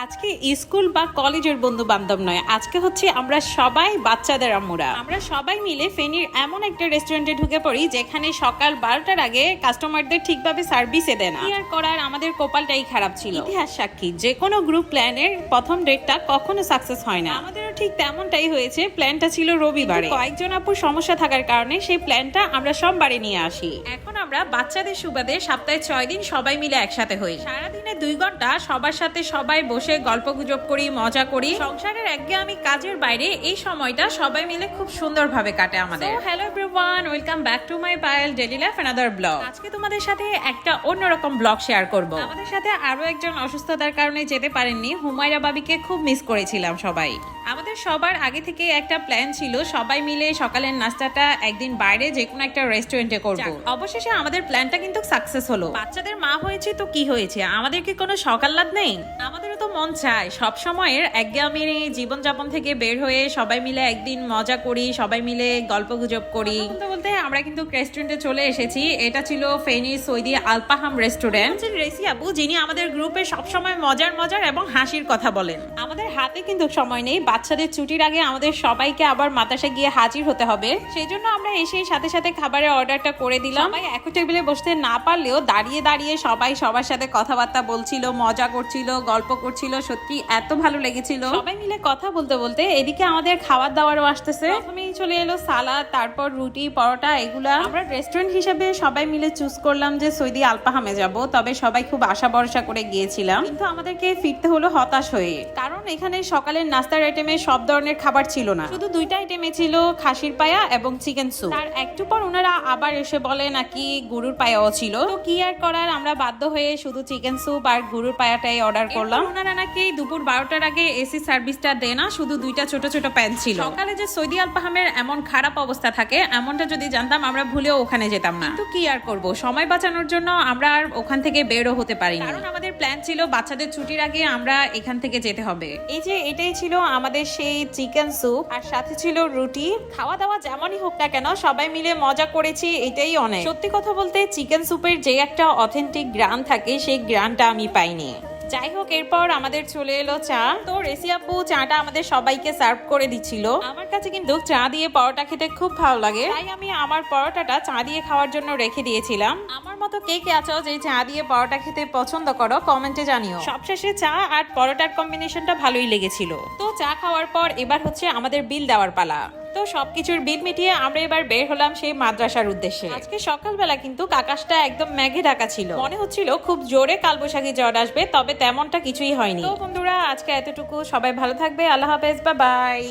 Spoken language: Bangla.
আজকে স্কুল বা কলেজের বন্ধু বান্ধব নয়, আজকে হচ্ছে আমরা সবাই বাচ্চাদের আম্মুরা। আমরা সবাই মিলে ফেনীর এমন একটা রেস্টুরেন্টে ঢুকে পড়ি যেখানে সকাল 12টার আগে কাস্টমারদের ঠিকভাবে সার্ভিসে দেয় না। কি আর করার, আমাদের কপালটাই খারাপ ছিল। ইতিহাস সাক্ষী, যে কোনো গ্রুপ প্ল্যানের প্রথম ডেটটা কখনো সাকসেস হয় না। আমাদেরও ঠিক তেমনটাই হয়েছে। প্ল্যানটা ছিল রবিবারে, কয়েকজন আপুর সমস্যা থাকার কারণে সেই প্ল্যানটা আমরা সোমবারে নিয়ে আসি। এখন আমরা বাচ্চাদের সুবাদে সপ্তাহে 6 দিন সবাই মিলে একসাথে হই। সারাদিনে 2 ঘন্টা সবার সাথে সবাই বসে গল্প গুজব করি, মজা করি। সংসারের একঘেয়েমি কাজের বাইরে এই সময়টা সবাই মিলে খুব সুন্দরভাবে কাটে আমাদের। Hello everyone, welcome back to my Payel daily life another blog. আজকে তোমাদের সাথে একটা অন্যরকম ব্লগ শেয়ার করব। আমাদের সাথে আরো একজন অসুস্থতার কারণে যেতে পারেননি, হুমায়রা বাবিকে খুব মিস করেছিলাম সবাই। আমাদের সবার আগে থেকে একটা প্ল্যান ছিল সবাই মিলে সকালের নাস্তাটা একদিন বাইরে যে কোনো একটা রেস্টুরেন্টে করব। অবশেষে আমাদের প্ল্যানটা কিন্তু সাকসেস হলো। বাচ্চাদের মা হয়েছে তো কি হয়েছে, আমাদের কি কোনো সকাল্লাদ নেই? আমাদেরও তো মন চায় সব সময়ের একঘেয়েমি জীবনযাপন থেকে বের হয়ে সবাই মিলে একদিন মজা করি, সবাই মিলে গল্প গুজব করি। বলতে বলতে আমরা কিন্তু রেস্টুরেন্টে চলে এসেছি। এটা ছিল ফেনীর সৌদি আলপাহাম রেস্টুরেন্ট। রেসি আপু, যিনি আমাদের গ্রুপে সবসময় মজার মজার এবং হাসির কথা বলেন। আমাদের হাতে কিন্তু সময় নেই, বাচ্চাদের ছুটির আগে আমাদের সবাইকে আবার মাতাসে গিয়ে হাজির হতে হবে। সেই জন্য আমরা এসে সাথে সাথে খাবারের অর্ডারটা করে দিলাম। সবাই এক টেবিলে বসতে না পারলেও দাঁড়িয়ে দাঁড়িয়ে সবাই সবার সাথে কথাবার্তা বলছিল, মজা করছিল, গল্প করছিল। সত্যি এত ভালো লেগেছিল। সবাই মিলে কথা বলতে বলতে এদিকে আমাদের খাবার দাবারও আসতেছে। প্রথমেই চলে এলো সালাদ, তারপর রুটি, পরোটা, এগুলা। আমরা রেস্টুরেন্ট হিসেবে সবাই মিলে চুজ করলাম যে সৌদি আলপাহামে যাব। তবে সবাই খুব আশা ভরসা করে গিয়েছিলাম, কিন্তু আমাদেরকে ফিরতে হলো হতাশ হয়ে। কারণ এখানে সকালের নাস্তার আইটেমে সব ধরনের খাবার ছিল না, শুধু 2টা আইটেমে ছিল খাসির পায়া এবং চিকেন স্যুপ। তার একটু পর ওনারা আবার এসে বলে নাকি গরুর পায়াও ছিল। তো কি আর করার, আমরা বাধ্য হয়ে শুধু চিকেন স্যুপ আর গরুর পায়াটাই অর্ডার করলাম। ওনারা নাকি দুপুর 12টার আগে এসি সার্ভিসটা দেয় না, শুধু 2টা ছোট ছোট প্যান ছিল। সকালে যে সৌদি আলপাহামের এমন খারাপ অবস্থা থাকে, এমনটা যদি জানতাম আমরা ভুলেও ওখানে যেতাম না। কিন্তু কি আর করব, সময় বাঁচানোর জন্য আমরা আর ওখান থেকে বেরও হতে পারিনি। কারণ আমাদের প্ল্যান ছিল বাচ্চাদের ছুটির আগে আমরা এখান থেকে যেতে হবে। এই যে এটাই ছিল আমাদের সেই চিকেন স্যুপ, আর সাথে ছিল রুটি। খাওয়া দাওয়া যেমনই হোক না কেন সবাই মিলে মজা করেছি, এটাই অনেক। সত্যি কথা বলতে চিকেন স্যুপের যে একটা অথেন্টিক গ্রান থাকে, সেই গ্রানটা আমি পাইনি। যাই হোক, এরপর আমাদের চলে এলো চা। তো রেসি আপু চাটা আমাদের সবাইকে সার্ভ করে দিচ্ছিল। আমার কাছে কিন্তু চা দিয়ে পরোটা খেতে খুব ভালো লাগে, তাই আমি আমার পরোটাটা চা দিয়ে খাওয়ার জন্য রেখে দিয়েছিলাম। আমার মতো কে কে আছো যে চা দিয়ে পরোটা খেতে পছন্দ করো, কমেন্টে জানিও। সবশেষে চা আর পরোটার কম্বিনেশনটা ভালোই লেগেছিল। তো চা খাওয়ার পর এবার হচ্ছে আমাদের বিল দেওয়ার পালা। তো সবকিছুর বিল মিটিয়ে আমরা এবার বের হলাম সেই মাদ্রাসার উদ্দেশ্যে। আজকে সকালবেলা কিন্তু আকাশটা একদম মেঘে ঢাকা ছিল, মনে হচ্ছিল খুব জোরে কালবৈশাখী ঝড় আসবে, তবে তেমনটা কিছুই হয়নি। তো বন্ধুরা, আজকে এতটুকু। সবাই ভালো থাকবে, আল্লাহ হাফেজ, বাই বাই।